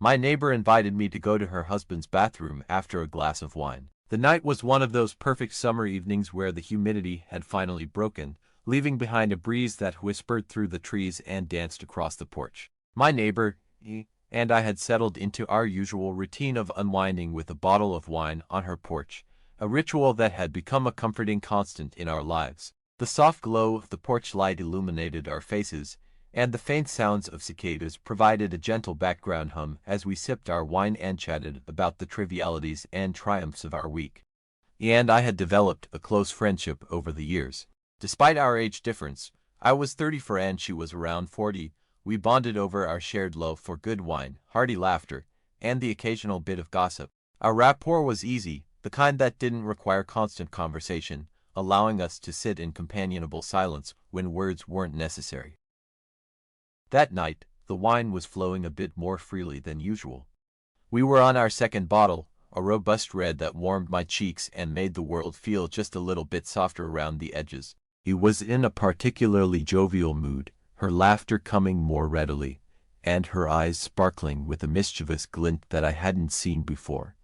My neighbor invited me to go to her husband's bathroom after a glass of wine. The night was one of those perfect summer evenings where the humidity had finally broken, leaving behind a breeze that whispered through the trees and danced across the porch. My neighbor, and I had settled into our usual routine of unwinding with a bottle of wine on her porch, a ritual that had become a comforting constant in our lives. The soft glow of the porch light illuminated our faces, and the faint sounds of cicadas provided a gentle background hum as we sipped our wine and chatted about the trivialities and triumphs of our week. And I had developed a close friendship over the years. Despite our age difference, I was 34 and she was around 40, we bonded over our shared love for good wine, hearty laughter, and the occasional bit of gossip. Our rapport was easy, the kind that didn't require constant conversation, allowing us to sit in companionable silence when words weren't necessary. That night, the wine was flowing a bit more freely than usual. We were on our second bottle, a robust red that warmed my cheeks and made the world feel just a little bit softer around the edges. He was in a particularly jovial mood, her laughter coming more readily, and her eyes sparkling with a mischievous glint that I hadn't seen before.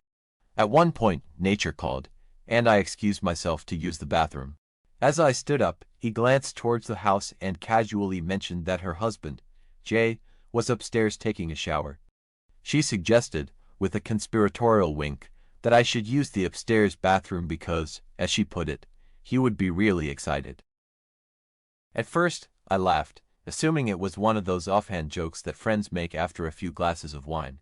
At one point, nature called, and I excused myself to use the bathroom. As I stood up, he glanced towards the house and casually mentioned that her husband, Jay, was upstairs taking a shower. She suggested, with a conspiratorial wink, that I should use the upstairs bathroom because, as she put it, he would be really excited. At first, I laughed, assuming it was one of those offhand jokes that friends make after a few glasses of wine.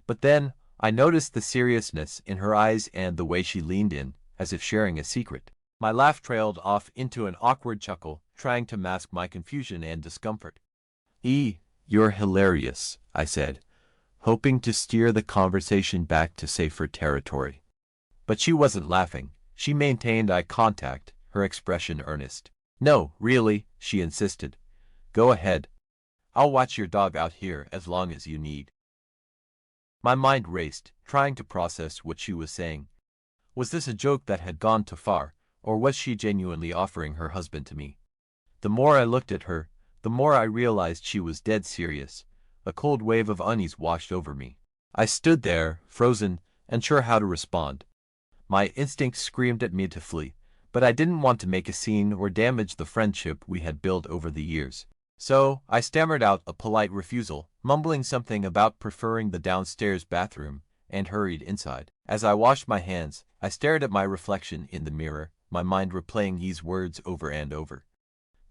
But then, I noticed the seriousness in her eyes and the way she leaned in, as if sharing a secret. My laugh trailed off into an awkward chuckle, trying to mask my confusion and discomfort. You're hilarious, I said, hoping to steer the conversation back to safer territory. But she wasn't laughing. She maintained eye contact, her expression earnest. No, really, she insisted. Go ahead. I'll watch your dog out here as long as you need. My mind raced, trying to process what she was saying. Was this a joke that had gone too far, or was she genuinely offering her husband to me? The more I looked at her, the more I realized she was dead serious. A cold wave of unease washed over me. I stood there, frozen, unsure how to respond. My instincts screamed at me to flee, but I didn't want to make a scene or damage the friendship we had built over the years. So, I stammered out a polite refusal, mumbling something about preferring the downstairs bathroom, and hurried inside. As I washed my hands, I stared at my reflection in the mirror, my mind replaying these words over and over.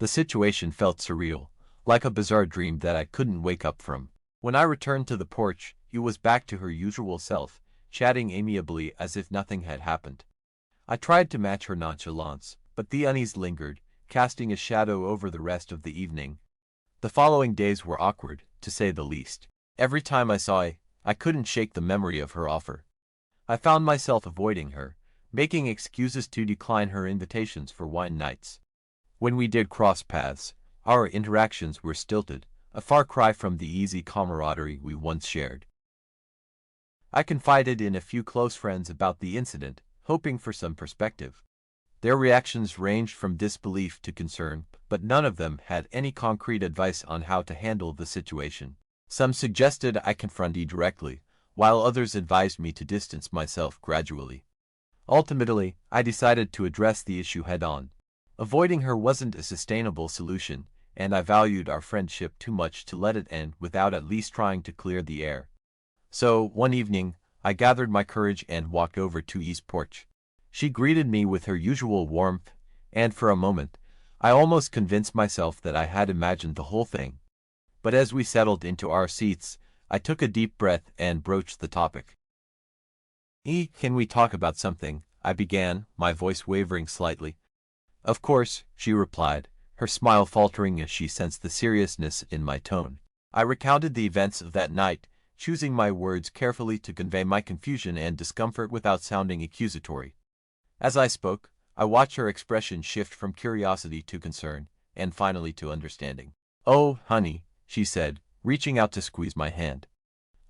The situation felt surreal, like a bizarre dream that I couldn't wake up from. When I returned to the porch, he was back to her usual self, chatting amiably as if nothing had happened. I tried to match her nonchalance, but the unease lingered, casting a shadow over the rest of the evening. The following days were awkward, to say the least. Every time I saw her, I couldn't shake the memory of her offer. I found myself avoiding her, making excuses to decline her invitations for wine nights. When we did cross paths, our interactions were stilted, a far cry from the easy camaraderie we once shared. I confided in a few close friends about the incident, hoping for some perspective. Their reactions ranged from disbelief to concern, but none of them had any concrete advice on how to handle the situation. Some suggested I confront her directly, while others advised me to distance myself gradually. Ultimately, I decided to address the issue head-on. Avoiding her wasn't a sustainable solution, and I valued our friendship too much to let it end without at least trying to clear the air. So, one evening, I gathered my courage and walked over to E's porch. She greeted me with her usual warmth, and for a moment, I almost convinced myself that I had imagined the whole thing. But as we settled into our seats, I took a deep breath and broached the topic. Can we talk about something? I began, my voice wavering slightly. Of course, she replied, her smile faltering as she sensed the seriousness in my tone. I recounted the events of that night, choosing my words carefully to convey my confusion and discomfort without sounding accusatory. As I spoke, I watched her expression shift from curiosity to concern, and finally to understanding. Oh, honey, she said, reaching out to squeeze my hand.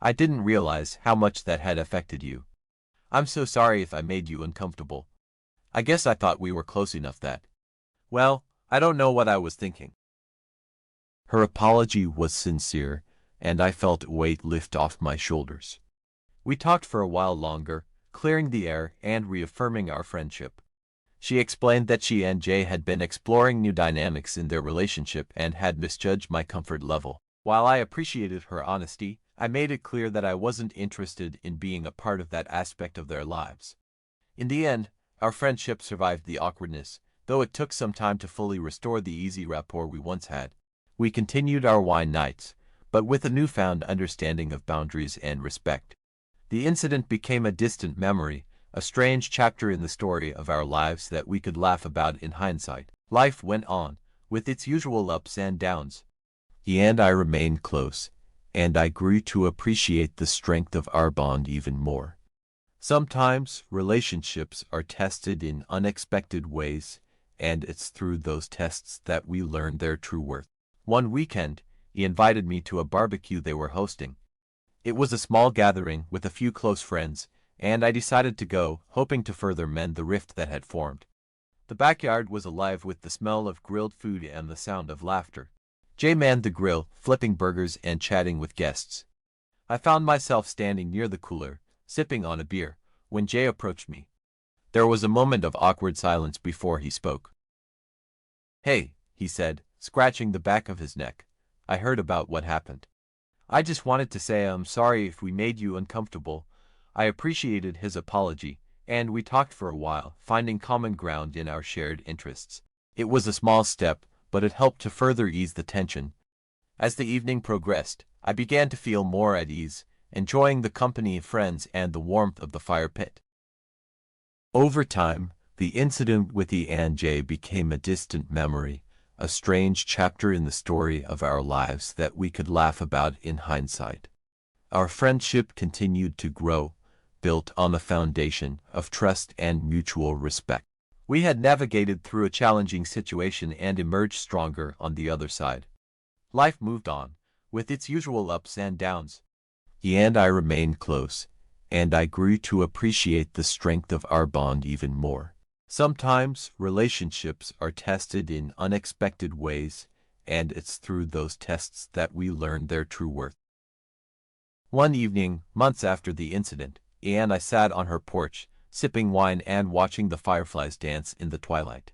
I didn't realize how much that had affected you. I'm so sorry if I made you uncomfortable. I guess I thought we were close enough that. Well, I don't know what I was thinking. Her apology was sincere, and I felt a weight lift off my shoulders. We talked for a while longer, clearing the air and reaffirming our friendship. She explained that she and Jay had been exploring new dynamics in their relationship and had misjudged my comfort level. While I appreciated her honesty, I made it clear that I wasn't interested in being a part of that aspect of their lives. In the end, our friendship survived the awkwardness, though it took some time to fully restore the easy rapport we once had. We continued our wine nights, but with a newfound understanding of boundaries and respect. The incident became a distant memory, a strange chapter in the story of our lives that we could laugh about in hindsight. Life went on, with its usual ups and downs. He and I remained close, and I grew to appreciate the strength of our bond even more. Sometimes relationships are tested in unexpected ways, and it's through those tests that we learn their true worth. One weekend, he invited me to a barbecue they were hosting. It was a small gathering with a few close friends, and I decided to go, hoping to further mend the rift that had formed. The backyard was alive with the smell of grilled food and the sound of laughter. Jay manned the grill, flipping burgers and chatting with guests. I found myself standing near the cooler, sipping on a beer, when Jay approached me. There was a moment of awkward silence before he spoke. "Hey," he said, scratching the back of his neck. "I heard about what happened. I just wanted to say I'm sorry if we made you uncomfortable." I appreciated his apology, and we talked for a while, finding common ground in our shared interests. It was a small step, but it helped to further ease the tension. As the evening progressed, I began to feel more at ease, enjoying the company of friends and the warmth of the fire pit. Over time, the incident with E and J became a distant memory, a strange chapter in the story of our lives that we could laugh about in hindsight. Our friendship continued to grow, built on a foundation of trust and mutual respect. We had navigated through a challenging situation and emerged stronger on the other side. Life moved on, with its usual ups and downs. He and I remained close, and I grew to appreciate the strength of our bond even more. Sometimes relationships are tested in unexpected ways, and it's through those tests that we learn their true worth. One evening, months after the incident, and I sat on her porch, sipping wine and watching the fireflies dance in the twilight.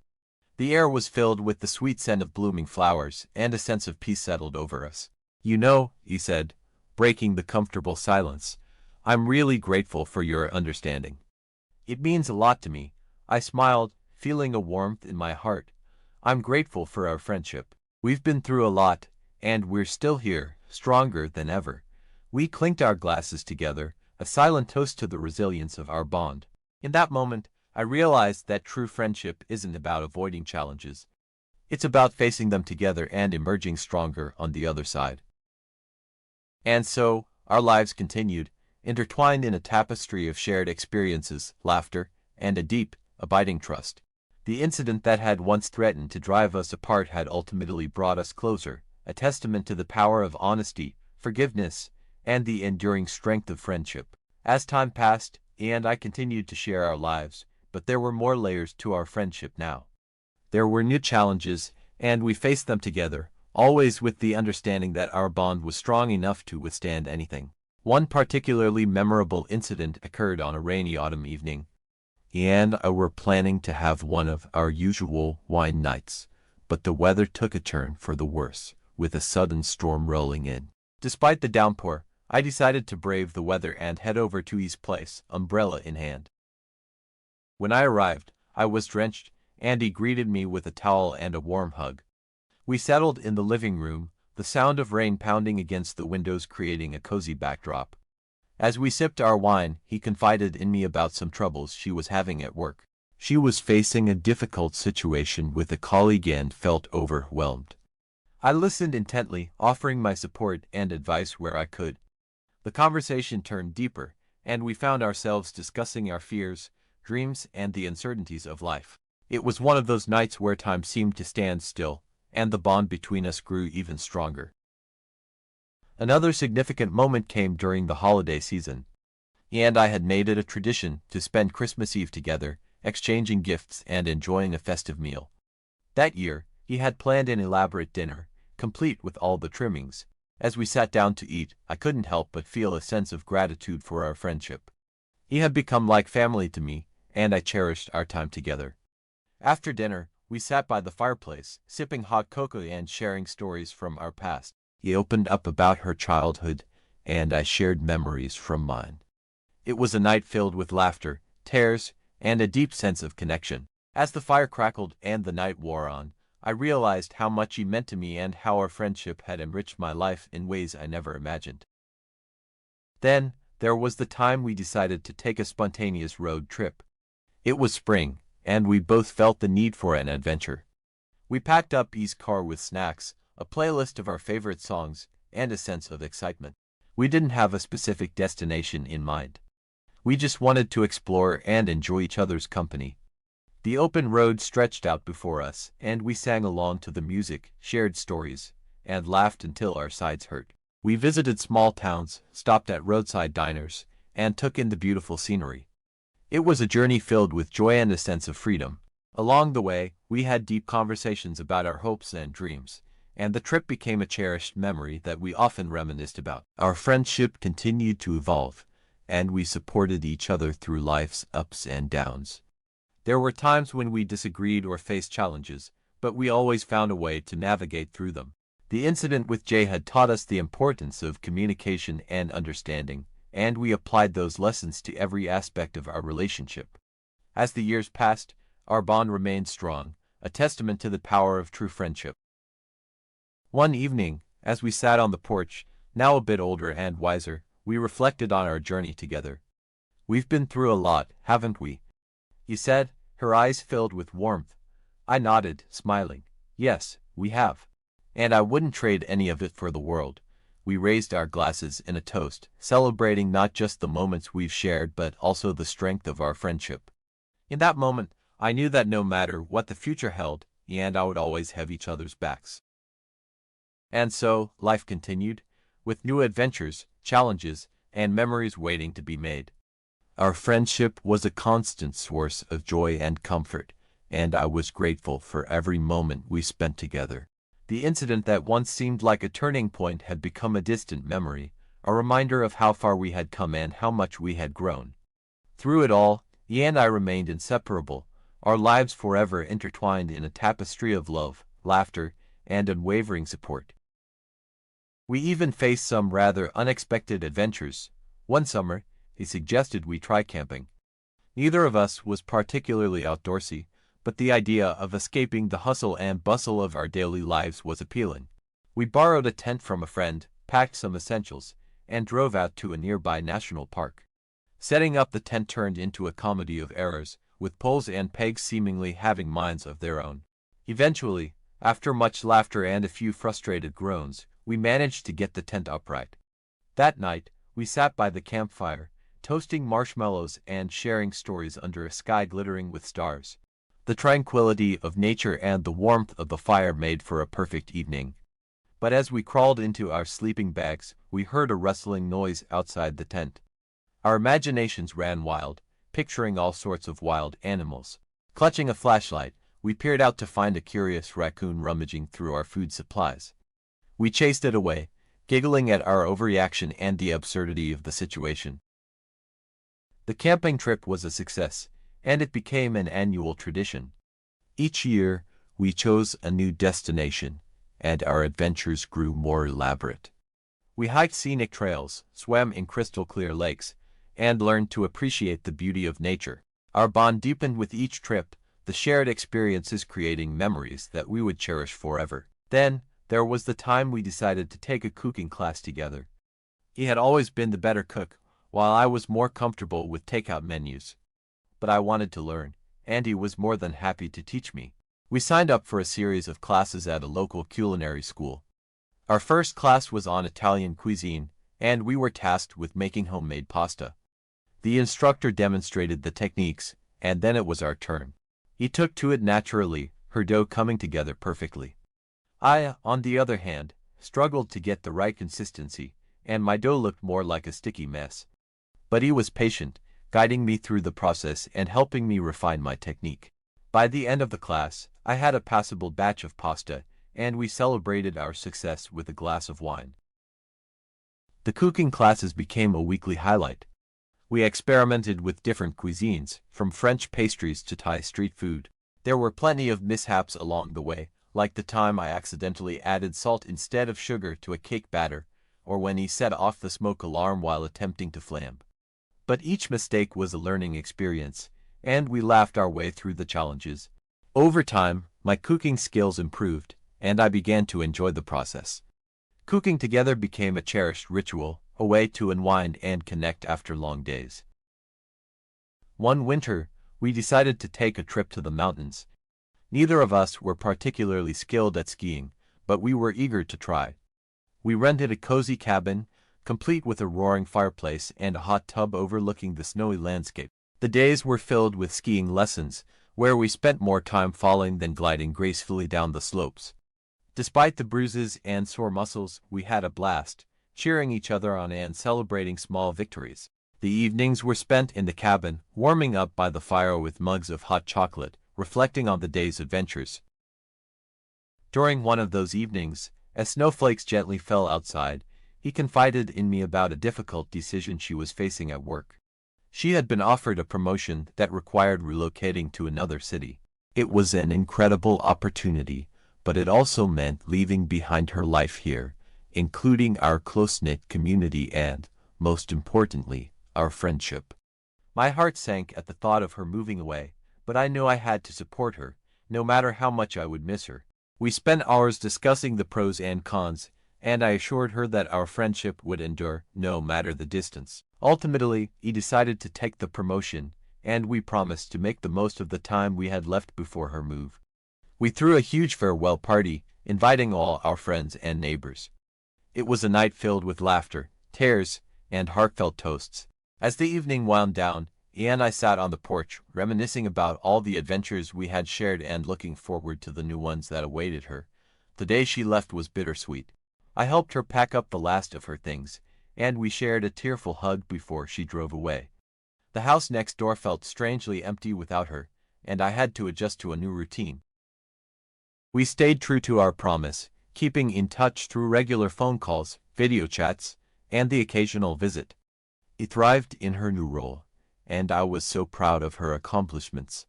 The air was filled with the sweet scent of blooming flowers, and a sense of peace settled over us. "You know," he said, breaking the comfortable silence, "I'm really grateful for your understanding. It means a lot to me." I smiled, feeling a warmth in my heart. "I'm grateful for our friendship. We've been through a lot, and we're still here, stronger than ever." We clinked our glasses together, a silent toast to the resilience of our bond. In that moment, I realized that true friendship isn't about avoiding challenges. It's about facing them together and emerging stronger on the other side. And so, our lives continued, intertwined in a tapestry of shared experiences, laughter, and a deep, abiding trust. The incident that had once threatened to drive us apart had ultimately brought us closer, a testament to the power of honesty, forgiveness, and the enduring strength of friendship. As time passed, and I continued to share our lives, but there were more layers to our friendship now. There were new challenges, and we faced them together, always with the understanding that our bond was strong enough to withstand anything. One particularly memorable incident occurred on a rainy autumn evening. He and I were planning to have one of our usual wine nights, but the weather took a turn for the worse, with a sudden storm rolling in. Despite the downpour, I decided to brave the weather and head over to E's place, umbrella in hand. When I arrived, I was drenched, and he greeted me with a towel and a warm hug. We settled in the living room, the sound of rain pounding against the windows creating a cozy backdrop. As we sipped our wine, he confided in me about some troubles she was having at work. She was facing a difficult situation with a colleague and felt overwhelmed. I listened intently, offering my support and advice where I could. The conversation turned deeper, and we found ourselves discussing our fears, dreams, and the uncertainties of life. It was one of those nights where time seemed to stand still, and the bond between us grew even stronger. Another significant moment came during the holiday season. He and I had made it a tradition to spend Christmas Eve together, exchanging gifts and enjoying a festive meal. That year, he had planned an elaborate dinner, complete with all the trimmings. As we sat down to eat, I couldn't help but feel a sense of gratitude for our friendship. He had become like family to me, and I cherished our time together. After dinner, we sat by the fireplace, sipping hot cocoa and sharing stories from our past. He opened up about her childhood, and I shared memories from mine. It was a night filled with laughter, tears, and a deep sense of connection. As the fire crackled and the night wore on, I realized how much he meant to me and how our friendship had enriched my life in ways I never imagined. Then, there was the time we decided to take a spontaneous road trip. It was spring, and we both felt the need for an adventure. We packed up E's car with snacks, a playlist of our favorite songs, and a sense of excitement. We didn't have a specific destination in mind. We just wanted to explore and enjoy each other's company. The open road stretched out before us, and we sang along to the music, shared stories, and laughed until our sides hurt. We visited small towns, stopped at roadside diners, and took in the beautiful scenery. It was a journey filled with joy and a sense of freedom. Along the way, we had deep conversations about our hopes and dreams, and the trip became a cherished memory that we often reminisced about. Our friendship continued to evolve, and we supported each other through life's ups and downs. There were times when we disagreed or faced challenges, but we always found a way to navigate through them. The incident with Jay had taught us the importance of communication and understanding, and we applied those lessons to every aspect of our relationship. As the years passed, our bond remained strong, a testament to the power of true friendship. One evening, as we sat on the porch, now a bit older and wiser, we reflected on our journey together. "We've been through a lot, haven't we?" he said, her eyes filled with warmth. I nodded, smiling. "Yes, we have. And I wouldn't trade any of it for the world." We raised our glasses in a toast, celebrating not just the moments we've shared but also the strength of our friendship. In that moment, I knew that no matter what the future held, he and I would always have each other's backs. And so, life continued, with new adventures, challenges, and memories waiting to be made. Our friendship was a constant source of joy and comfort, and I was grateful for every moment we spent together. The incident that once seemed like a turning point had become a distant memory, a reminder of how far we had come and how much we had grown. Through it all, he and I remained inseparable, our lives forever intertwined in a tapestry of love, laughter, and unwavering support. We even faced some rather unexpected adventures. One summer, he suggested we try camping. Neither of us was particularly outdoorsy, but the idea of escaping the hustle and bustle of our daily lives was appealing. We borrowed a tent from a friend, packed some essentials, and drove out to a nearby national park. Setting up the tent turned into a comedy of errors, with poles and pegs seemingly having minds of their own. Eventually, after much laughter and a few frustrated groans, we managed to get the tent upright. That night, we sat by the campfire, toasting marshmallows and sharing stories under a sky glittering with stars. The tranquility of nature and the warmth of the fire made for a perfect evening. But as we crawled into our sleeping bags, we heard a rustling noise outside the tent. Our imaginations ran wild, picturing all sorts of wild animals. Clutching a flashlight, we peered out to find a curious raccoon rummaging through our food supplies. We chased it away, giggling at our overreaction and the absurdity of the situation. The camping trip was a success, and it became an annual tradition. Each year, we chose a new destination, and our adventures grew more elaborate. We hiked scenic trails, swam in crystal-clear lakes, and learned to appreciate the beauty of nature. Our bond deepened with each trip, the shared experiences creating memories that we would cherish forever. Then, there was the time we decided to take a cooking class together. He had always been the better cook, while I was more comfortable with takeout menus. But I wanted to learn, and he was more than happy to teach me. We signed up for a series of classes at a local culinary school. Our first class was on Italian cuisine, and we were tasked with making homemade pasta. The instructor demonstrated the techniques, and then it was our turn. He took to it naturally, her dough coming together perfectly. I, on the other hand, struggled to get the right consistency, and my dough looked more like a sticky mess. But he was patient, guiding me through the process and helping me refine my technique. By the end of the class, I had a passable batch of pasta, and we celebrated our success with a glass of wine. The cooking classes became a weekly highlight. We experimented with different cuisines, from French pastries to Thai street food. There were plenty of mishaps along the way, like the time I accidentally added salt instead of sugar to a cake batter, or when he set off the smoke alarm while attempting to flambe. But each mistake was a learning experience, and we laughed our way through the challenges. Over time, my cooking skills improved, and I began to enjoy the process. Cooking together became a cherished ritual, a way to unwind and connect after long days. One winter, we decided to take a trip to the mountains. Neither of us were particularly skilled at skiing, but we were eager to try. We rented a cozy cabin, complete with a roaring fireplace and a hot tub overlooking the snowy landscape. The days were filled with skiing lessons, where we spent more time falling than gliding gracefully down the slopes. Despite the bruises and sore muscles, we had a blast, cheering each other on and celebrating small victories. The evenings were spent in the cabin, warming up by the fire with mugs of hot chocolate, reflecting on the day's adventures. During one of those evenings, as snowflakes gently fell outside, he confided in me about a difficult decision she was facing at work. She had been offered a promotion that required relocating to another city. It was an incredible opportunity, but it also meant leaving behind her life here, including our close-knit community and, most importantly, our friendship. My heart sank at the thought of her moving away, but I knew I had to support her, no matter how much I would miss her. We spent hours discussing the pros and cons, and I assured her that our friendship would endure, no matter the distance. Ultimately, he decided to take the promotion, and we promised to make the most of the time we had left before her move. We threw a huge farewell party, inviting all our friends and neighbors. It was a night filled with laughter, tears, and heartfelt toasts. As the evening wound down, Ian and I sat on the porch, reminiscing about all the adventures we had shared and looking forward to the new ones that awaited her. The day she left was bittersweet. I helped her pack up the last of her things, and we shared a tearful hug before she drove away. The house next door felt strangely empty without her, and I had to adjust to a new routine. We stayed true to our promise, keeping in touch through regular phone calls, video chats, and the occasional visit. He thrived in her new role, and I was so proud of her accomplishments.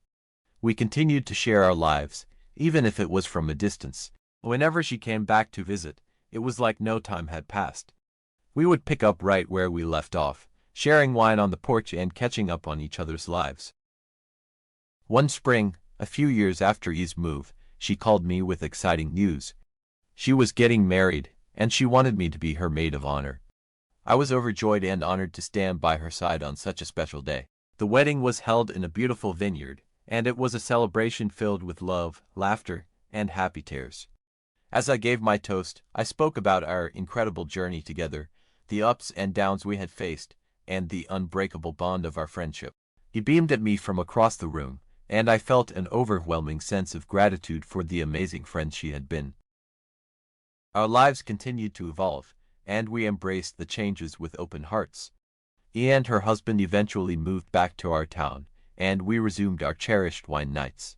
We continued to share our lives, even if it was from a distance. Whenever she came back to visit, it was like no time had passed. We would pick up right where we left off, sharing wine on the porch and catching up on each other's lives. One spring, a few years after E's move, she called me with exciting news. She was getting married, and she wanted me to be her maid of honor. I was overjoyed and honored to stand by her side on such a special day. The wedding was held in a beautiful vineyard, and it was a celebration filled with love, laughter, and happy tears. As I gave my toast, I spoke about our incredible journey together, the ups and downs we had faced, and the unbreakable bond of our friendship. He beamed at me from across the room, and I felt an overwhelming sense of gratitude for the amazing friend she had been. Our lives continued to evolve, and we embraced the changes with open hearts. E and her husband eventually moved back to our town, and we resumed our cherished wine nights.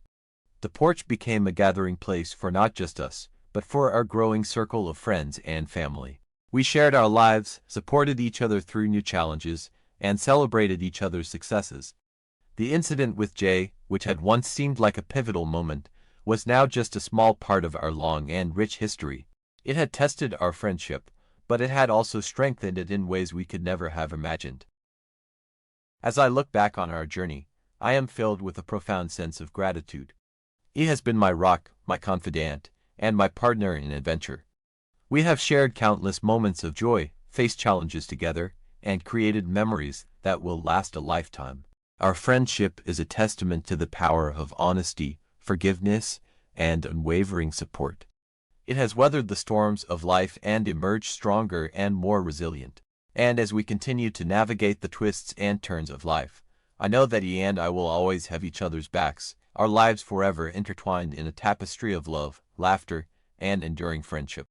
The porch became a gathering place for not just us, but for our growing circle of friends and family. We shared our lives, supported each other through new challenges, and celebrated each other's successes. The incident with Jay, which had once seemed like a pivotal moment, was now just a small part of our long and rich history. It had tested our friendship, but it had also strengthened it in ways we could never have imagined. As I look back on our journey, I am filled with a profound sense of gratitude. He has been my rock, my confidant, and my partner in adventure. We have shared countless moments of joy, faced challenges together, and created memories that will last a lifetime. Our friendship is a testament to the power of honesty, forgiveness, and unwavering support. It has weathered the storms of life and emerged stronger and more resilient. And as we continue to navigate the twists and turns of life, I know that he and I will always have each other's backs, our lives forever intertwined in a tapestry of love, laughter, and enduring friendship.